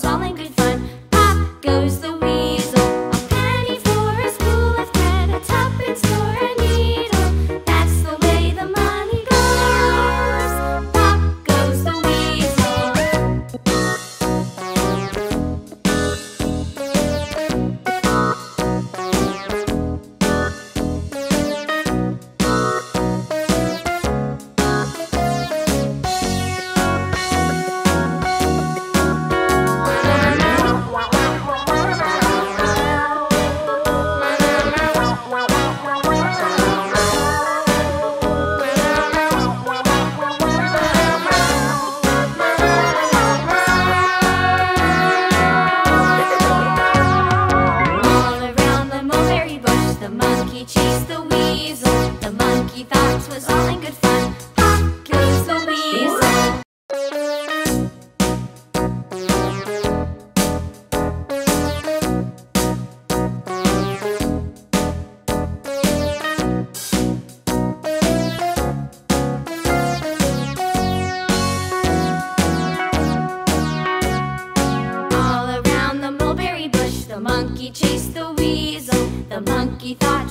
all in good fun. Pop goes the weasel, a penny for a spool of thread, a tuppence for a needle. That's the way the money goes. Pop goes the weasel. Chased the weasel. The monkey thought 'twas all in good fun. Pop goes the weasel. All around the mulberry bush, the monkey chased the weasel. The monkey thought